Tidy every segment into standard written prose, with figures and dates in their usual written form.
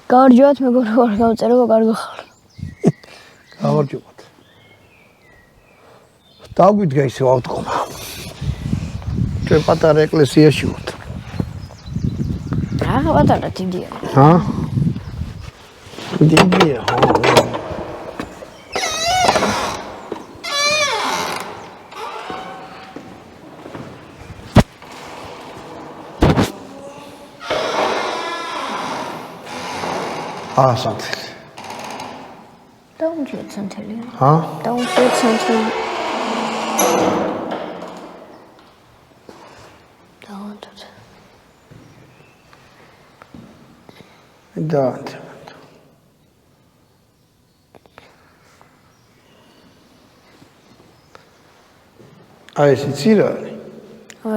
გავარჯევათ მეგობრებო, არ გავწერო, კარგი ხარ. გავარჯევათ. დაგვიდგა ისე ავტკომა. ჩვენ პატარა ეკლესიაში ვართ. რა პატარა დიდია. ჰა? დიდია. სანთელი. დაუნჯიოთ სანთელი. ჰა? დაუნჯიოთ სანთელი. დაუნჯოთ. დაუნჯოთ. აი ეს იცი რა არის?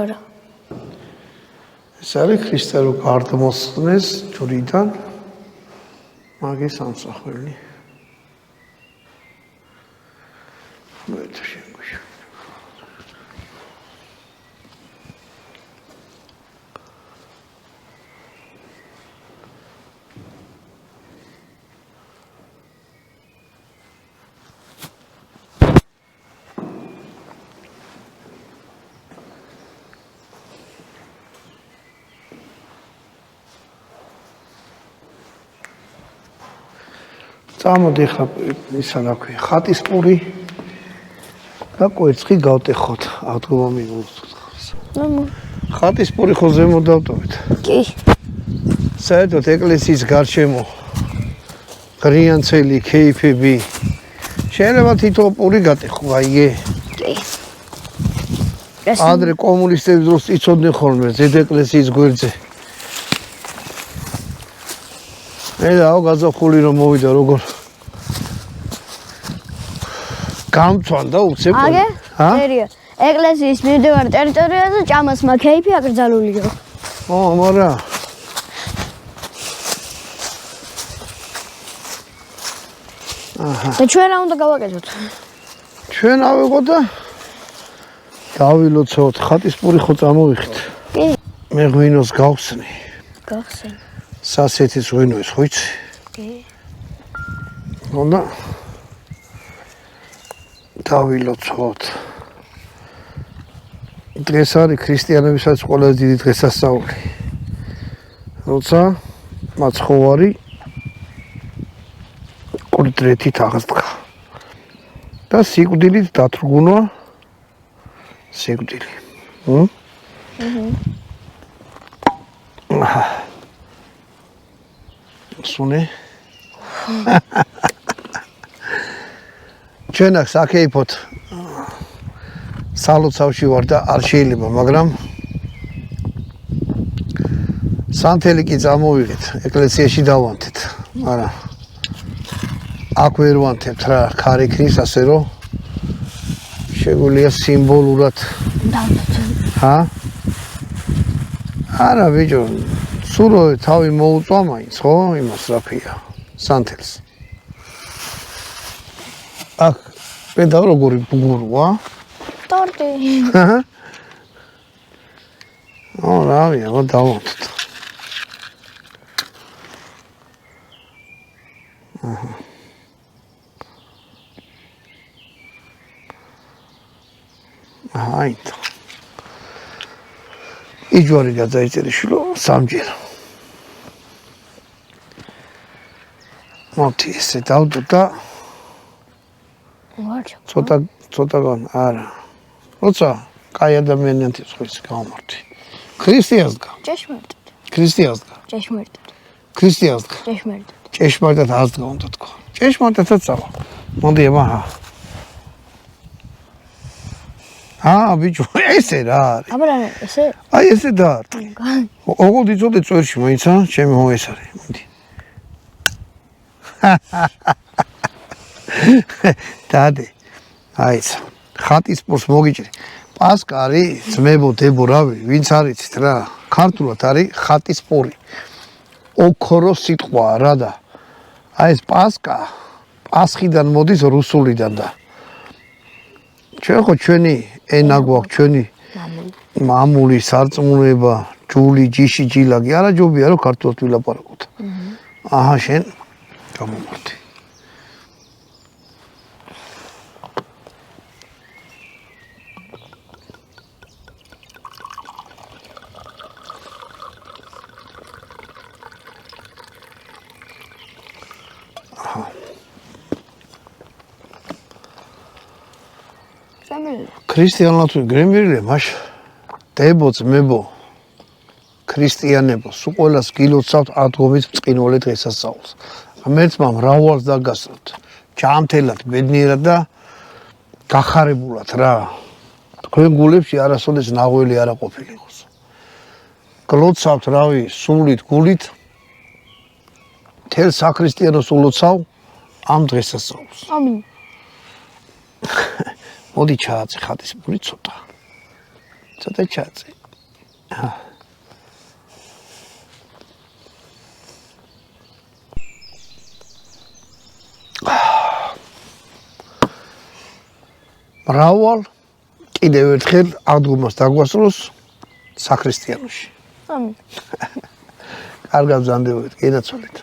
არა. ეს არის ქრისტე რო გარდმოსხნეს ჯვრიდან მაგის ამსახველი. მეც შეგუშ. წამოდი ხა ისა რა ქვია ხატის პური და კვერცხი გავტეხოთ ავტოგო მინუს ხატის პური ხო ზემო დავტოვეთ კი საერთოდ ეკლესიის გარშემო ღრიანცელი кейფები შეიძლება თითო პური გატეხო აიგე კი ადრე კომუნისტების დროს იცოდნენ ხოლმე ზედ ეკლესიის გვერდზე ედა გაზაფხული რომ მოვიდა როგორ გამწვანდა უცებ აგე ერია ეკლესიის მიმდებარე ტერიტორიაზე ჭამასმა кейფი აკრძალულია ო მარა და ჩვენ რა უნდა გავაკეთოთ ჩვენ ავიღოთ და დავილოცოთ ხატის პური ხო წამოვიხეთ კი მე ღვინოს გავხსნი გავხსენ სასეთის ღვინოს ხო იცი? კი. უნდა დავილოცოთ. დღეს არის ქრისტიანებისაც ყველაზე დიდი დღესასწაული. როცა მაცხოვარი კურდრეთით აღსდგა. და სიკვდილით დათრგუნვა სიკვდილი. სუნე ჩვენ აქ საკეიფოთ სალოცავში ვარ და არ შეიძლება მაგრამ სანთელი კი წამოვიღეთ ეკლესიაში დავანთეთ არა აქ ვერ ვანთებთ რა ქარიქნის ასე რომ შეგვიძლია სიმბოლურად ჰა არა ბიჭო სურო თავი მოუწვა მაინც ხო იმას რა ქვია სანთელს აქ პედა როგორი ბუგურვა ტორტი ო რავია რა დავანთოთ აით იჯვარი გადაიწერე შილო სამჯერ მოვთი ესე დავდო და ცოტაგან არა როცა კაი ადამიანიანთებს ხვის გავმართი ქრისტიანს გა ჭეშმარიტად ქრისტიანს გა ჭეშმარიტად ქრისტიანს გა ჭეშმარიტად ჭეშმარიტად აღდგა უნდა თქვა ჭეშმარიტადაც წავა მოდი აბა ბიჭო ესე რა არის აბა რა ესე აი ესე დაარტყი ოღონდ იცოდე წვერში მაინც ჩემი ხო ეს არის მოდი დადე აიც ხატის პურს მოგიჭრი პასკა არის ძმებო დებო რავი ვინც არიცით რა ქართულად არის ხატის პური ოქრო სიტყვაა რა და აი ეს პასკა პასხიდან მოდის რუსულიდან და ჩვენ ხო ჩვენი ენა გვაქვს ჩვენი მამული სარწმუნება ჯული ჯიში ჯილაკი არა ჯობია რომ ქართულად ვილაპარაკოთ აჰა შენ გამომართი. ქრისტიანულად გრემბირლე მაშ დებოც მებო ქრისტიანებო სულ ყველას გილოცავთ ადგომის წინოლე დღესასწაულს. ღმერთმა მრავალს დაგასწროთ ჯამთელად ბედნიერად და გახარებულად რა. თქვენ გულებში არასოდეს ნაღველი არ ყოფილიყოს. გლოცავთ რავი სულით გულით თელ საქრისტიანოს ულოცავ ამ დღესასწაულს. ამინ. მოდი ჩააწე ხატის პური ცოტა. ცოტა ჩააწე. მრავალ კიდევ ერთხელ აღდგომას დაგვასწროს საქრისტიანოში. ამინ. კარგად ბრძანდებით, გენაცვალეთ.